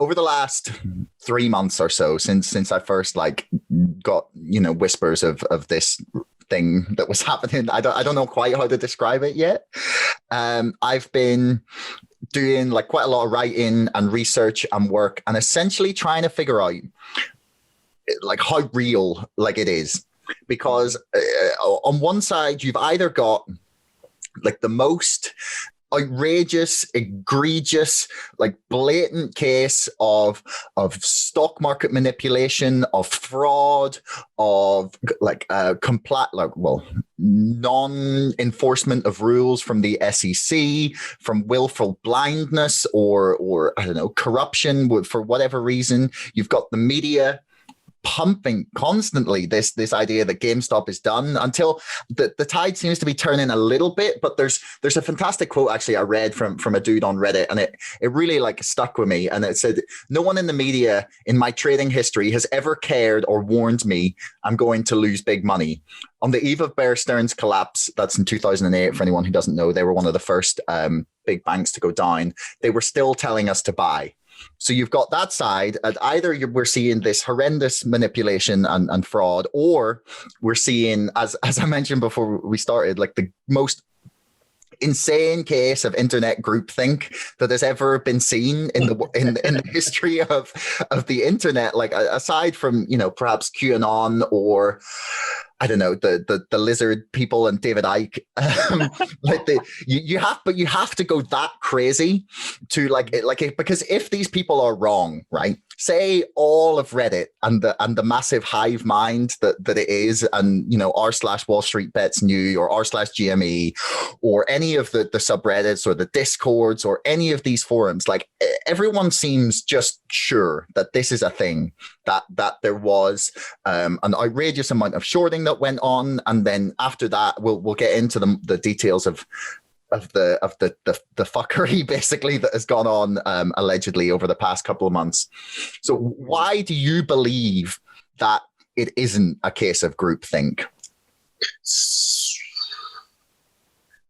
over the last 3 months or so, since I first like got whispers of this thing that was happening. I don't know quite how to describe it yet. I've been doing like quite a lot of writing and research and work, and essentially trying to figure out like how real like it is, because on one side you've either got like the most outrageous, egregious, like blatant case of stock market manipulation, of fraud, of like non-enforcement of rules from the SEC, from willful blindness or I don't know, corruption for whatever reason. You've got the media pumping constantly this idea that GameStop is done, until the tide seems to be turning a little bit. But there's a fantastic quote actually I read from a dude on Reddit, and it really like stuck with me. And it said, "No one in the media in my trading history has ever cared or warned me I'm going to lose big money. On the eve of Bear Stearns' collapse, that's in 2008, for anyone who doesn't know, they were one of the first big banks to go down. They were still telling us to buy." So you've got that side, and either we're seeing this horrendous manipulation and fraud, or we're seeing, as I mentioned before we started, like the most insane case of internet groupthink that has ever been seen in the history of the internet. Like aside from perhaps QAnon or I don't know, the lizard people and David Icke. Like you have to go that crazy to because if these people are wrong, right? Say all of Reddit and the massive hive mind that it is, and r/Wall Street Bets New or r/GME or any of the subreddits or the discords or any of these forums, like everyone seems just sure that this is a thing, that there was an outrageous amount of shorting that went on, and then after that we'll get into the details of the fuckery basically that has gone on allegedly over the past couple of months. So why do you believe that it isn't a case of groupthink?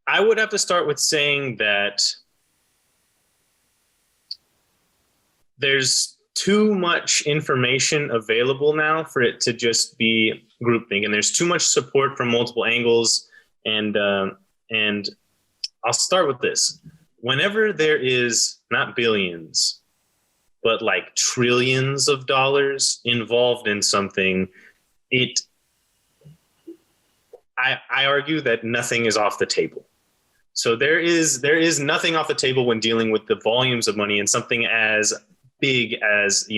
I would have to start with saying that there's too much information available now for it to just be groupthink, and there's too much support from multiple angles. And I'll start with this. Whenever there is not billions, but like trillions of dollars involved in something, I argue that nothing is off the table. So there is nothing off the table when dealing with the volumes of money in something as big as the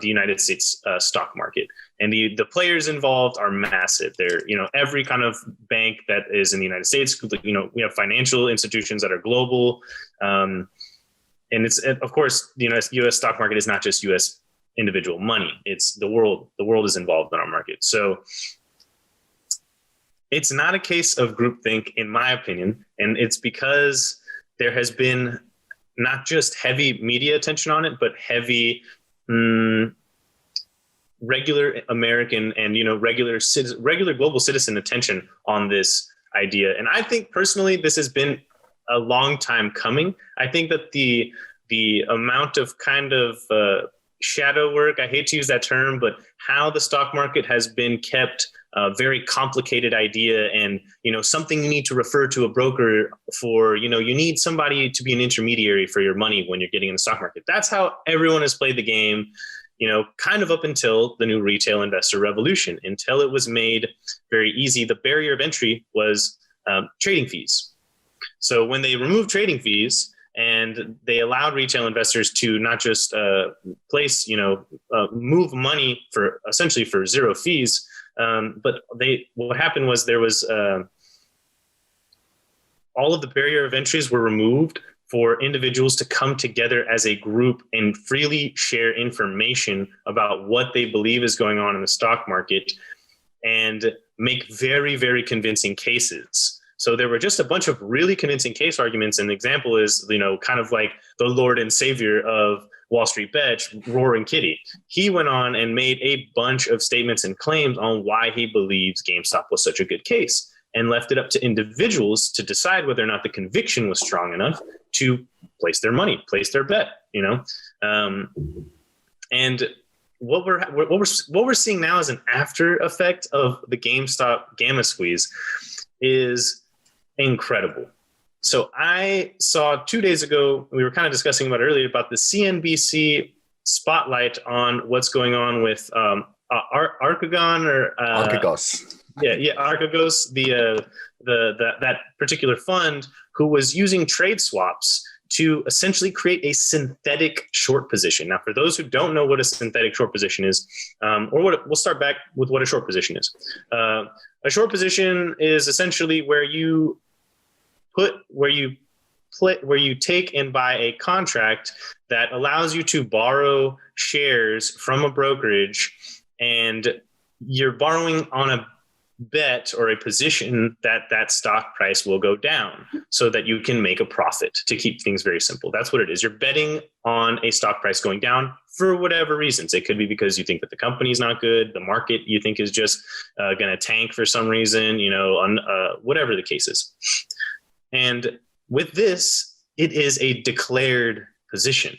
United States stock market, and the players involved are massive. They're every kind of bank that is in the United States. We have financial institutions that are global, and it's of course the U.S. stock market is not just U.S. individual money. It's the world. The world is involved in our market. So it's not a case of groupthink, in my opinion, and it's because there has been not just heavy media attention on it, but heavy regular American and regular global citizen attention on this idea. And I think personally, this has been a long time coming. I think that the amount of kind of shadow work, I hate to use that term, but how the stock market has been kept a very complicated idea, and something you need to refer to a broker for. You need somebody to be an intermediary for your money when you're getting in the stock market. That's how everyone has played the game, kind of up until the new retail investor revolution, until it was made very easy. The barrier of entry was trading fees. So when they removed trading fees and they allowed retail investors to not just place, move money for essentially for zero fees, but what happened was there was all of the barrier of entries were removed for individuals to come together as a group and freely share information about what they believe is going on in the stock market and make very, very convincing cases. So there were just a bunch of really convincing case arguments. An example is, kind of like the Lord and Savior of Wall Street Bets, Roaring Kitty. He went on and made a bunch of statements and claims on why he believes GameStop was such a good case, and left it up to individuals to decide whether or not the conviction was strong enough to place their money, place their bet, and what we're seeing now as an after effect of the GameStop gamma squeeze is incredible. So I saw 2 days ago, we were kind of discussing about earlier about the CNBC spotlight on what's going on with Archegos or Archegos. Archegos, that particular fund who was using trade swaps to essentially create a synthetic short position. Now, for those who don't know what a synthetic short position is, we'll start back with what a short position is. A short position is essentially where you take and buy a contract that allows you to borrow shares from a brokerage, and you're borrowing on a bet or a position that stock price will go down so that you can make a profit. To keep things very simple, that's what it is. You're betting on a stock price going down for whatever reasons. It could be because you think that the company is not good, the market you think is just going to tank for some reason, whatever the case is. And with this, it is a declared position.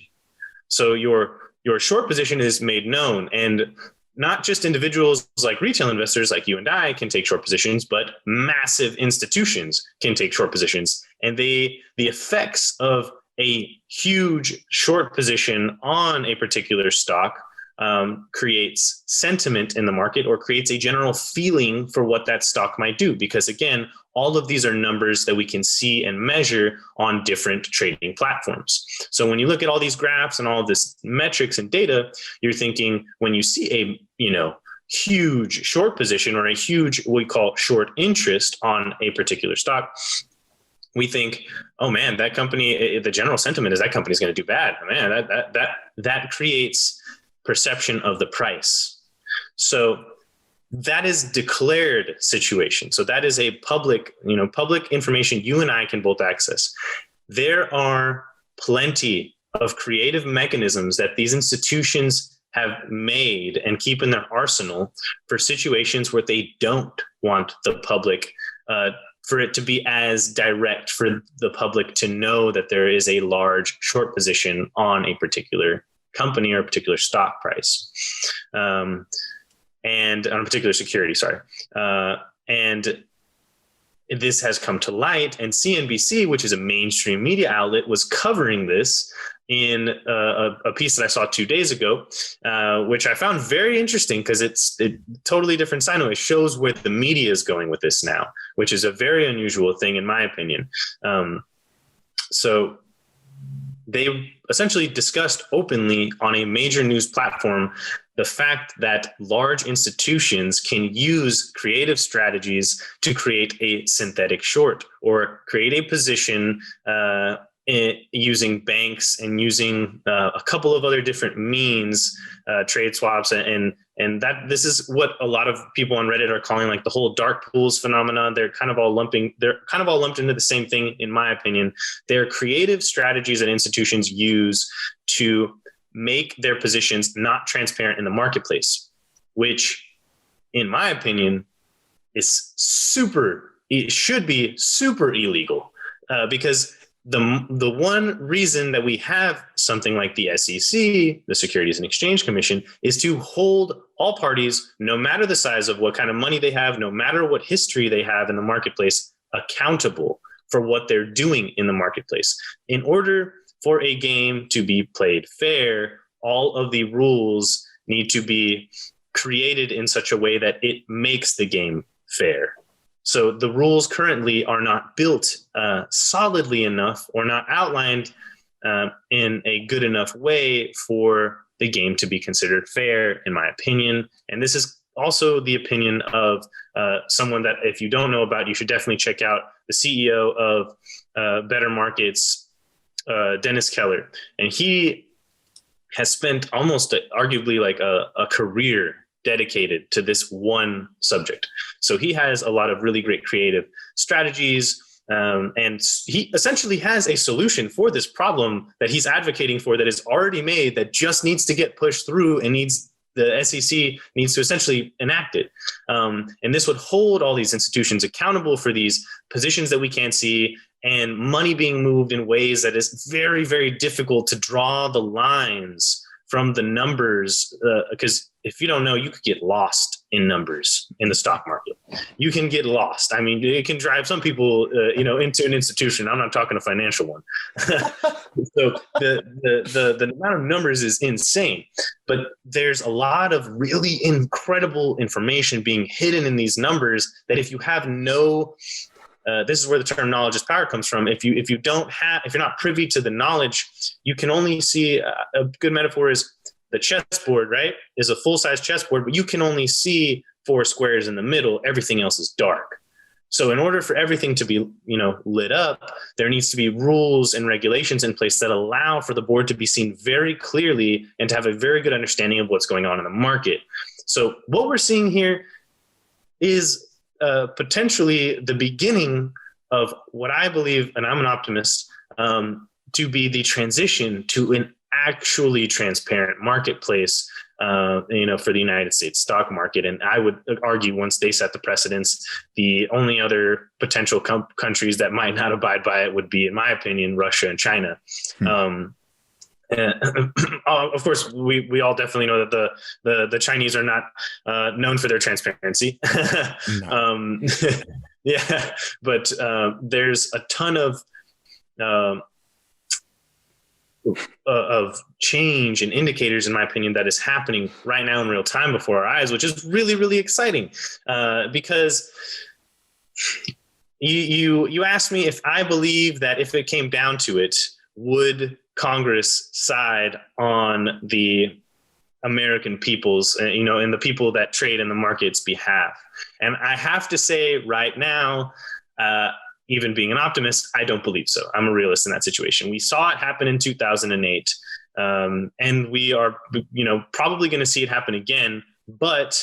So your short position is made known, and not just individuals like retail investors like you and I can take short positions, but massive institutions can take short positions. And the effects of a huge short position on a particular stock creates sentiment in the market, or creates a general feeling for what that stock might do. Because again, all of these are numbers that we can see and measure on different trading platforms. So when you look at all these graphs and all of this metrics and data, you're thinking, when you see a huge short position or a huge, what we call short interest on a particular stock, we think, oh man, that company, the general sentiment is that company's going to do bad. Man, that creates perception of the price. So that is declared situation. So that is a public information you and I can both access. There are plenty of creative mechanisms that these institutions have made and keep in their arsenal for situations where they don't want the public, for it to be as direct for the public to know that there is a large short position on a particular company or a particular stock price, and on a particular security, and this has come to light, and CNBC, which is a mainstream media outlet, was covering this in a piece that I saw 2 days ago, which I found very interesting because it's a totally different side. It shows where the media is going with this now, which is a very unusual thing in my opinion. So they essentially discussed openly on a major news platform the fact that large institutions can use creative strategies to create a synthetic short, or create a position using banks and using a couple of other different means, trade swaps, and that this is what a lot of people on Reddit are calling like the whole dark pools phenomenon. They're kind of all lumped into the same thing, in my opinion. They're creative strategies that institutions use to make their positions not transparent in the marketplace, which, in my opinion, it should be super illegal, because the one reason that we have something like the SEC, the Securities and Exchange Commission, is to hold all parties, no matter the size of what kind of money they have, no matter what history they have in the marketplace, accountable for what they're doing in the marketplace. In order for a game to be played fair, all of the rules need to be created in such a way that it makes the game fair. So the rules currently are not built solidly enough, or not outlined in a good enough way for the game to be considered fair, in my opinion. And this is also the opinion of someone that, if you don't know about, you should definitely check out, the CEO of Better Markets, Dennis Keller. And he has spent almost arguably like a career dedicated to this one subject. So he has a lot of really great creative strategies, and he essentially has a solution for this problem that he's advocating for, that is already made, that just needs to get pushed through, and the SEC needs to essentially enact it. And this would hold all these institutions accountable for these positions that we can't see, and money being moved in ways that is very, very difficult to draw the lines from the numbers, because if you don't know, you could get lost in numbers in the stock market. You can get lost. I mean, it can drive some people, into an institution. I'm not talking a financial one. So the amount of numbers is insane, but there's a lot of really incredible information being hidden in these numbers that if you have no this is where the term knowledge is power comes from. If you're not privy to the knowledge, you can only see a good metaphor is the chessboard, right? Is a full-size chessboard, but you can only see 4 squares in the middle. Everything else is dark. So in order for everything to be, lit up, there needs to be rules and regulations in place that allow for the board to be seen very clearly and to have a very good understanding of what's going on in the market. So what we're seeing here is potentially the beginning of what I believe, and I'm an optimist, to be the transition to an actually transparent marketplace, for the United States stock market. And I would argue once they set the precedents, the only other potential countries that might not abide by it would be, in my opinion, Russia and China. Of course, we all definitely know that the Chinese are not known for their transparency. No. Yeah, but there's a ton of change and indicators, in my opinion, that is happening right now in real time before our eyes, which is really, really exciting. Because you asked me if I believe that if it came down to it, would Congress side on the American people's, and the people that trade in the market's behalf? And I have to say right now, even being an optimist, I don't believe so. I'm a realist in that situation. We saw it happen in 2008, and we are, probably going to see it happen again. But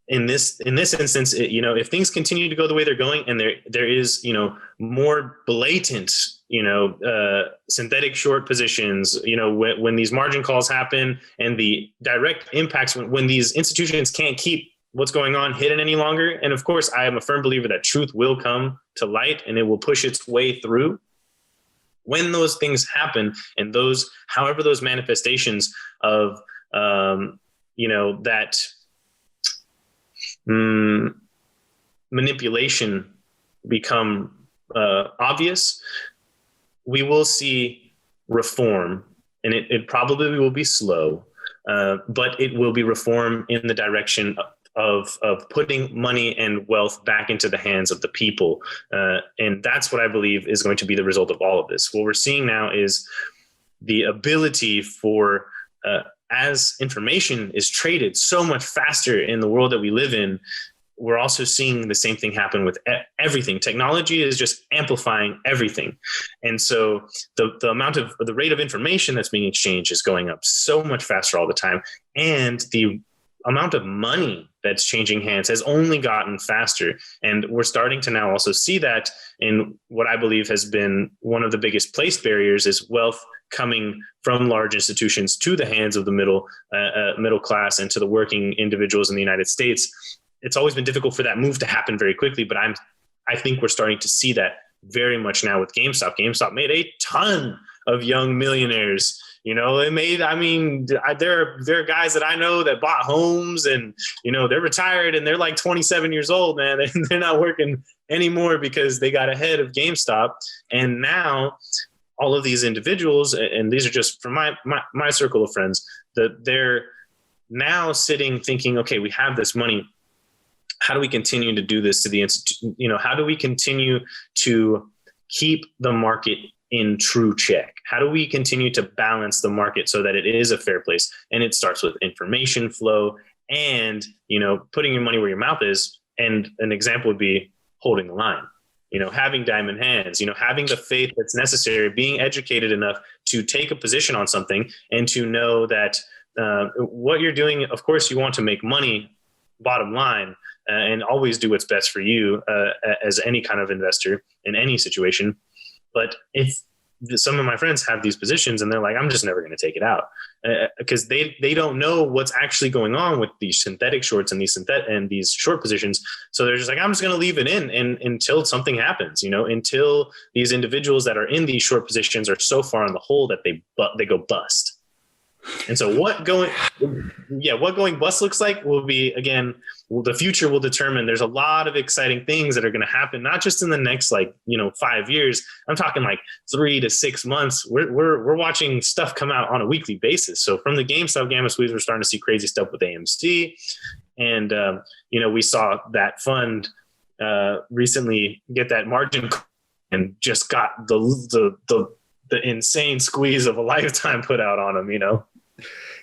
in this instance, if things continue to go the way they're going, and there is, more blatant, synthetic short positions, when these margin calls happen and the direct impacts when these institutions can't keep what's going on hidden any longer. And of course, I am a firm believer that truth will come to light and it will push its way through. When those things happen, and however those manifestations of, that manipulation become obvious, we will see reform, and it probably will be slow, but it will be reform in the direction of putting money and wealth back into the hands of the people. And that's what I believe is going to be the result of all of this. What we're seeing now is the ability for, as information is traded so much faster in the world that we live in, we're also seeing the same thing happen with everything. Technology is just amplifying everything. And so the rate of information that's being exchanged is going up so much faster all the time. And the amount of money that's changing hands has only gotten faster. And we're starting to now also see that in what I believe has been one of the biggest place barriers is wealth coming from large institutions to the hands of the middle class and to the working individuals in the United States. It's always been difficult for that move to happen very quickly, but I think we're starting to see that very much now with GameStop. GameStop made a ton of young millionaires. There are guys that I know that bought homes and, they're retired and they're like 27 years old, man. They're not working anymore because they got ahead of GameStop. And now all of these individuals, and these are just from my circle of friends, that they're now sitting thinking, okay, we have this money. How do we continue to do this to the institute? How do we continue to keep the market in true check? How do we continue to balance the market so that it is a fair place? And it starts with information flow and, putting your money where your mouth is. And an example would be holding the line, having diamond hands, having the faith that's necessary, being educated enough to take a position on something and to know that what you're doing, of course, you want to make money, bottom line, and always do what's best for you as any kind of investor in any situation. But if some of my friends have these positions and they're like, I'm just never going to take it out because they don't know what's actually going on with these synthetic shorts and these short positions. So they're just like, I'm just going to leave it in and until something happens, until these individuals that are in these short positions are so far in the hole that they go bust. And so what going bust looks like will be, again, the future will determine. There's a lot of exciting things that are going to happen, not just in the next 5 years. I'm talking like 3 to 6 months. We're watching stuff come out on a weekly basis. So from the GameStop Gamma Squeeze, we're starting to see crazy stuff with AMC. And, we saw that fund recently get that margin and just got the insane squeeze of a lifetime put out on them,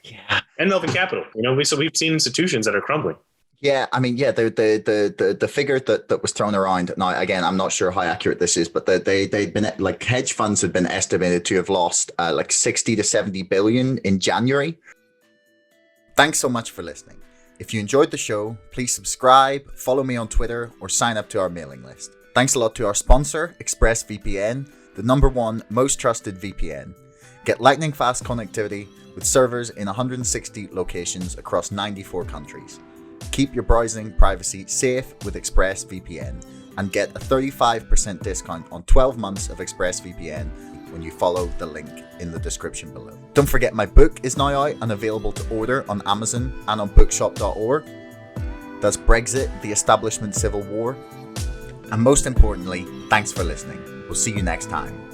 Yeah. And Melvin Capital, we've seen institutions that are crumbling. Yeah, I mean, the figure that was thrown around. Now, again, I'm not sure how accurate this is, but they'd been like hedge funds had been estimated to have lost like 60 to 70 billion in January. Thanks so much for listening. If you enjoyed the show, please subscribe, follow me on Twitter, or sign up to our mailing list. Thanks a lot to our sponsor, ExpressVPN, the #1 most trusted VPN. Get lightning fast connectivity with servers in 160 locations across 94 countries. Keep your browsing privacy safe with ExpressVPN and get a 35% discount on 12 months of ExpressVPN when you follow the link in the description below. Don't forget my book is now out and available to order on Amazon and on bookshop.org. That's Brexit, the Establishment Civil War. And most importantly, thanks for listening. We'll see you next time.